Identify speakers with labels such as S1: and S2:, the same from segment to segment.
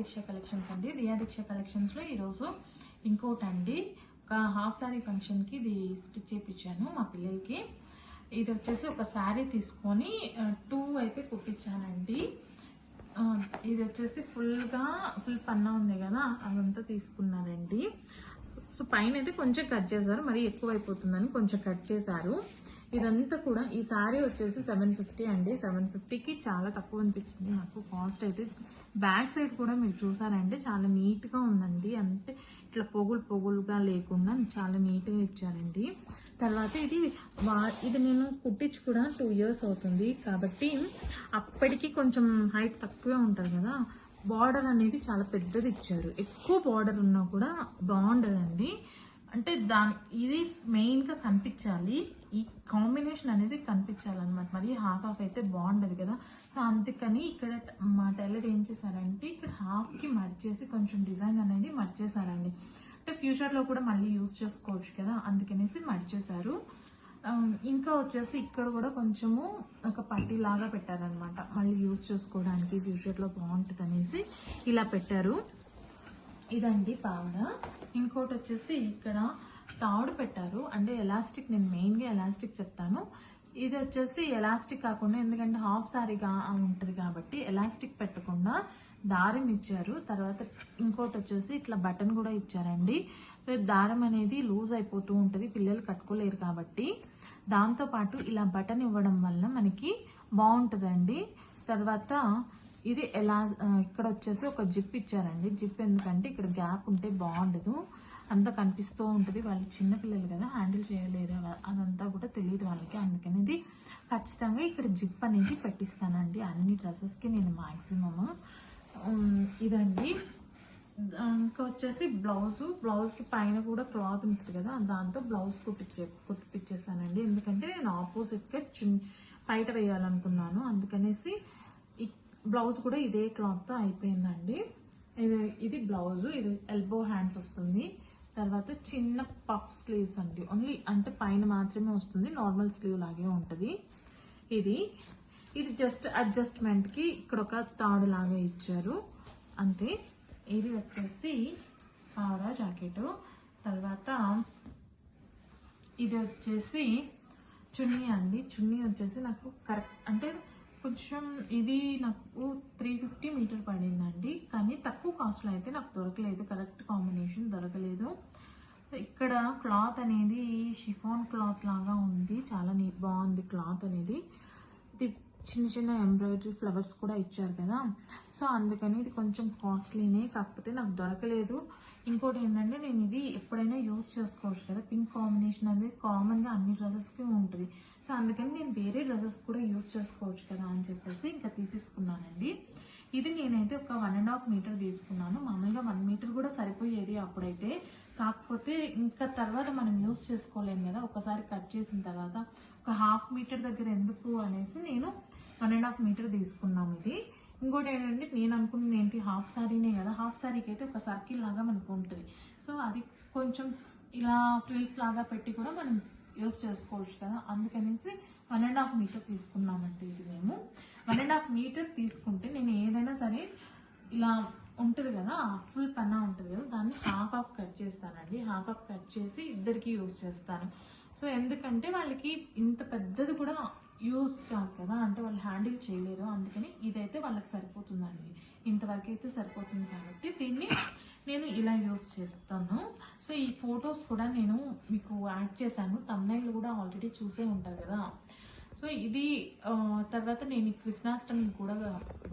S1: దీక్ష collections అండి. దియా దీక్ష collections లో ఈరోజు ఇంకోటి అండి, ఒక హాఫ్ సారీ ఫంక్షన్ కి ఇది స్టిచ్ చేయించాను మా పిల్లలకి. ఇది వచ్చేసి ఒక శారీ తీసుకొని 2 అయితే కుట్టించానండి. ఇది వచ్చేసి ఫుల్ పన్నా ఉంది కదా, అదంతా తీసుకున్నానండి. సో పైన అయితే కొంచెం కట్ చేశారు, మరి ఎక్కువ అయిపోతుందని కొంచెం కట్ చేశారు. ఇదంతా కూడా ఈ శారీ వచ్చేసి 750 అండి. 750కి చాలా తక్కువ అనిపించింది నాకు కాస్ట్ అయితే. బ్యాక్ సైడ్ కూడా మీరు చూసారంటే చాలా నీట్గా ఉందండి, అంటే ఇట్లా పొగులుగా లేకుండా చాలా నీట్గా ఇచ్చారండి. తర్వాత ఇది నేను కుట్టించి కూడా 2 years అవుతుంది కాబట్టి అప్పటికి కొంచెం హైట్ తక్కువే ఉంటుంది కదా. బార్డర్ అనేది చాలా పెద్దది ఇచ్చారు, ఎక్కువ బార్డర్ ఉన్నా కూడా బాగుండదండి. అంటే ఇది మెయిన్గా కనిపించాలి, ఈ కాంబినేషన్ అనేది కనిపించాలన్నమాట. మరి హాఫ్ అయితే బాగుండదు కదా. సో అందుకని ఇక్కడ మా టైలర్ ఏం చేశారంటే ఇక్కడ హాఫ్కి మర్చేసి కొంచెం డిజైన్ అనేది మర్చేశారండి. అంటే ఫ్యూచర్లో కూడా మళ్ళీ యూజ్ చేసుకోవచ్చు కదా, అందుకనేసి మర్చేశారు. ఇంకా వచ్చేసి ఇక్కడ కూడా కొంచెము ఒక పట్టీ లాగా పెట్టారనమాట, మళ్ళీ యూజ్ చేసుకోవడానికి ఫ్యూచర్లో బాగుంటుంది అనేసి ఇలా పెట్టారు. ఇదండి పావడ. ఇంకోటి వచ్చేసి ఇక్కడ తాడు పెట్టారు, అంటే ఎలాస్టిక్. నేను మెయిన్గా ఎలాస్టిక్ చెప్తాను. ఇది వచ్చేసి ఎలాస్టిక్ కాకుండా, ఎందుకంటే హాఫ్ సారీగా ఉంటుంది కాబట్టి ఎలాస్టిక్ పెట్టకుండా దారం ఇచ్చారు. తర్వాత ఇంకోటి వచ్చేసి ఇట్లా బటన్ కూడా ఇచ్చారండి. దారం అనేది లూజ్ అయిపోతూ ఉంటుంది, పిల్లలు కట్టుకోలేరు కాబట్టి. దాంతోపాటు ఇలా బటన్ ఇవ్వడం వల్ల మనకి బాగుంటుందండి. తర్వాత ఇది ఇక్కడ వచ్చేసి ఒక జిప్ ఇచ్చారండి. జిప్ ఎందుకంటే ఇక్కడ గ్యాప్ ఉంటే బాగుండదు, అంతా కనిపిస్తూ ఉంటుంది. వాళ్ళు చిన్నపిల్లలు కదా, హ్యాండిల్ చేయలేరు, అదంతా కూడా తెలియదు వాళ్ళకి. అందుకని ఇది ఖచ్చితంగా ఇక్కడ జిప్ అనేది పెట్టిస్తానండి అన్ని డ్రెస్సెస్కి నేను మ్యాక్సిమమ్. ఇదండి. ఇంకా వచ్చేసి బ్లౌజ్కి పైన కూడా క్లాత్ ఉంటుంది కదా, దాంతో బ్లౌజ్ కుట్టిపించేసానండి. ఎందుకంటే నేను ఆపోజిట్గా బయట వేయాలనుకున్నాను, అందుకనేసి బ్లౌజ్ కూడా ఇదే క్లాత్తో అయిపోయిందండి. ఇది బ్లౌజ్, ఇది ఎల్బో హ్యాండ్స్ వస్తుంది. తర్వాత చిన్న పఫ్ స్లీవ్స్ అండి, ఓన్లీ అంటే పైన మాత్రమే వస్తుంది, నార్మల్ స్లీవ్ లాగే ఉంటుంది. ఇది జస్ట్ అడ్జస్ట్మెంట్కి ఇక్కడ ఒక తాడు లాగా ఇచ్చారు అంతే. ఇది వచ్చేసి పావడా జాకెట్. తర్వాత ఇది వచ్చేసి చున్నీ అండి. చున్నీ వచ్చేసి నాకు కరెక్ట్ అంటే కొంచెం ఇది నాకు 350 మీటర్ పడిందండి, కానీ తక్కువ కాస్ట్లో అయితే నాకు దొరకలేదు, కరెక్ట్ కాంబినేషన్ దొరకలేదు. ఇక్కడ క్లాత్ అనేది షిఫాన్ క్లాత్ లాగా ఉంది, చాలా బాగుంది క్లాత్ అనేది. ఇది చిన్న ఎంబ్రాయిడరీ ఫ్లవర్స్ కూడా ఇచ్చారు కదా, సో అందుకని ఇది కొంచెం కాస్ట్లీనే, కాకపోతే నాకు దొరకలేదు. ఇంకోటి ఏంటంటే నేను ఇది ఎప్పుడైనా యూజ్ చేసుకోవచ్చు కదా, పింక్ కాంబినేషన్ అనేది కామన్గా అన్ని డ్రెస్సెస్కి ఉంటుంది. సో అందుకని నేను వేరే డ్రెస్సెస్ కూడా యూజ్ చేసుకోవచ్చు కదా అని చెప్పేసి ఇంకా తీసేసుకున్నానండి. ఇది నేనైతే ఒక 1.5 మీటర్ తీసుకున్నాను. మామూలుగా 1 మీటర్ కూడా సరిపోయేది అప్పుడైతే, కాకపోతే ఇంకా తర్వాత మనం యూజ్ చేసుకోలేము కదా, ఒకసారి కట్ చేసిన తర్వాత ఒక హాఫ్ మీటర్ దగ్గర ఎందుకు అనేసి నేను 1.5 మీటర్ తీసుకున్నాను ఇది. ఇంకోటి ఏంటంటే నేను అనుకున్నది ఏంటి, హాఫ్ సారీనే కదా, హాఫ్ సారీకి అయితే ఒక సర్కిల్ లాగా మనకు ఉంటుంది. సో అది కొంచెం ఇలా ఫ్రిల్స్ లాగా పెట్టి కూడా మనం యూజ్ చేసుకోవచ్చు కదా, అందుకనేసి 1.5 మీటర్ తీసుకున్నామంటే ఇది మేము 1.5 మీటర్ తీసుకుంటే నేను ఏదైనా సరే ఇలా ఉంటుంది కదా, ఫుల్ పన్నా ఉంటుంది కదా, దాన్ని హాఫ్ కట్ చేస్తానండి. హాఫ్ కట్ చేసి ఇద్దరికి యూజ్ చేస్తాను. సో ఎందుకంటే వాళ్ళకి ఇంత పెద్దది కూడా యూజ్ కాదు కదా, అంటే వాళ్ళు హ్యాండిల్ చేయలేరు, అందుకని ఇదైతే వాళ్ళకి సరిపోతుందండి, ఇంతవరకు అయితే సరిపోతుంది కాబట్టి దీన్ని నేను ఇలా యూజ్ చేస్తాను. సో ఈ ఫొటోస్ కూడా నేను మీకు యాడ్ చేశాను, తమ్నైల్ కూడా ఆల్రెడీ చూసే ఉంటారు కదా. సో ఇది తర్వాత నేను కృష్ణాష్టమి కూడా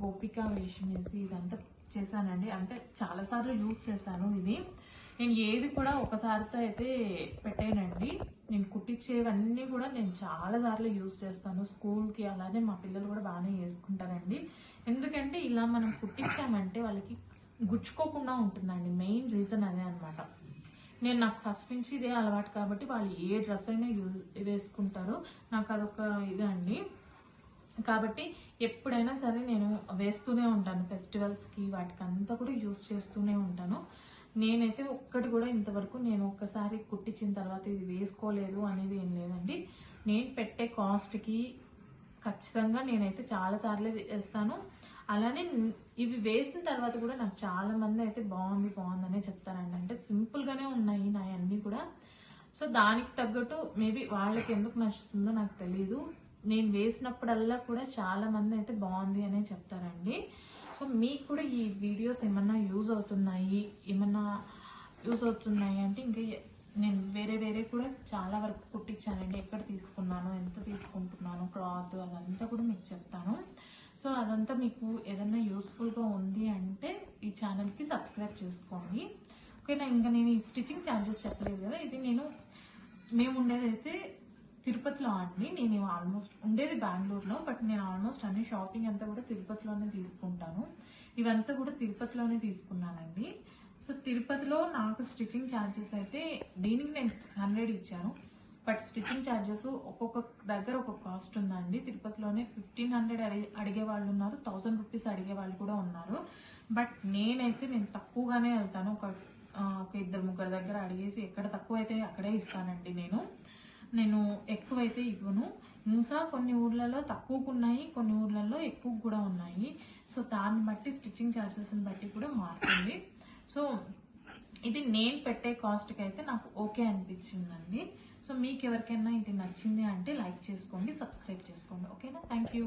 S1: గోపిక వేషం వేసి ఇదంతా చేశానండి, అంటే చాలాసార్లు యూజ్ చేశాను. ఇది నేను ఏది కూడా ఒకసారితో అయితే పెట్టానండి, నేను కుట్టించేవన్నీ కూడా నేను చాలాసార్లు యూజ్ చేస్తాను స్కూల్కి, అలానే మా పిల్లలు కూడా బాగానే వేసుకుంటారండి. ఎందుకంటే ఇలా మనం కుట్టించామంటే వాళ్ళకి గుచ్చుకోకుండా ఉంటుందండి, మెయిన్ రీజన్ అదే అనమాట. నాకు ఫస్ట్ నుంచి ఇదే అలవాటు కాబట్టి వాళ్ళు ఏ డ్రెస్ అయినా వేసుకుంటారు, నాకు అదొక ఇదండి. కాబట్టి ఎప్పుడైనా సరే నేను వేస్తూనే ఉంటాను, ఫెస్టివల్స్కి వాటికి అంతా కూడా యూజ్ చేస్తూనే ఉంటాను. నేనైతే ఒక్కటి కూడా ఇంతవరకు నేను ఒక్కసారి కుట్టించిన తర్వాత ఇది వేసుకోలేదు అనేది ఏం లేదండి. నేను పెట్టే కాస్ట్కి ఖచ్చితంగా నేనైతే చాలా సార్లు వేస్తాను. అలానే ఇవి వేసిన తర్వాత కూడా నాకు చాలా మంది అయితే బాగుందనే చెప్తారండి. అంటే సింపుల్గానే ఉన్నాయి నా అన్నీ కూడా. సో దానికి తగ్గట్టు మేబీ వాళ్ళకి ఎందుకు నచ్చుతుందో నాకు తెలియదు. నేను వేసినప్పుడల్లా కూడా చాలా మంది అయితే బాగుంది అనే చెప్తారండి. సో మీకు కూడా ఈ వీడియోస్ ఏమన్నా యూజ్ అవుతున్నాయి అంటే ఇంకా నేను వేరే కూడా చాలా వరకు కుట్టించానండి. ఎక్కడ తీసుకున్నాను, ఎంత తీసుకుంటున్నాను, క్లాత్ అదంతా కూడా మీకు చెప్తాను. సో అదంతా మీకు ఏదన్నా యూస్ఫుల్గా ఉంది అంటే ఈ ఛానల్కి సబ్స్క్రైబ్ చేసుకోండి. ఓకేనా. ఇంకా నేను ఈ స్టిచ్చింగ్ ఛార్జెస్ చెప్పలేదు కదా. ఇది మేము ఉండేదైతే తిరుపతిలో అండి. నేను ఆల్మోస్ట్ ఉండేది బెంగళూరులో, బట్ నేను ఆల్మోస్ట్ అన్ని షాపింగ్ అంతా కూడా తిరుపతిలోనే తీసుకుంటాను. ఇవంతా కూడా తిరుపతిలోనే తీసుకున్నానండి. సో తిరుపతిలో నాకు స్టిచ్చింగ్ ఛార్జెస్ అయితే దీనికి నేను 600 ఇచ్చాను. బట్ స్టిచ్చింగ్ ఛార్జెస్ ఒక్కొక్క దగ్గర ఒక్కొక్క కాస్ట్ ఉందండి. తిరుపతిలోనే 1500 అడిగే వాళ్ళు ఉన్నారు, 1000 రూపీస్ అడిగే వాళ్ళు కూడా ఉన్నారు. బట్ నేను తక్కువగానే వెళ్తాను. ఒక 2-3 దగ్గర అడిగేసి ఎక్కడ తక్కువ అయితే అక్కడే ఇస్తానండి. నేను ఎక్కువైతే ఇవ్వను. ఇంకా కొన్ని ఊర్లలో తక్కువకు ఉన్నాయి, కొన్ని ఊర్లలో ఎక్కువ కూడా ఉన్నాయి. సో దాన్ని బట్టి స్టిచ్చింగ్ ఛార్జెస్ని బట్టి కూడా మారుతుంది. సో ఇది నేను పెట్టే కాస్ట్కి అయితే నాకు ఓకే అనిపించిందండి. సో మీకు ఎవరికైనా ఇది నచ్చింది అంటే లైక్ చేసుకోండి, సబ్స్క్రైబ్ చేసుకోండి. ఓకేనా. Thank you.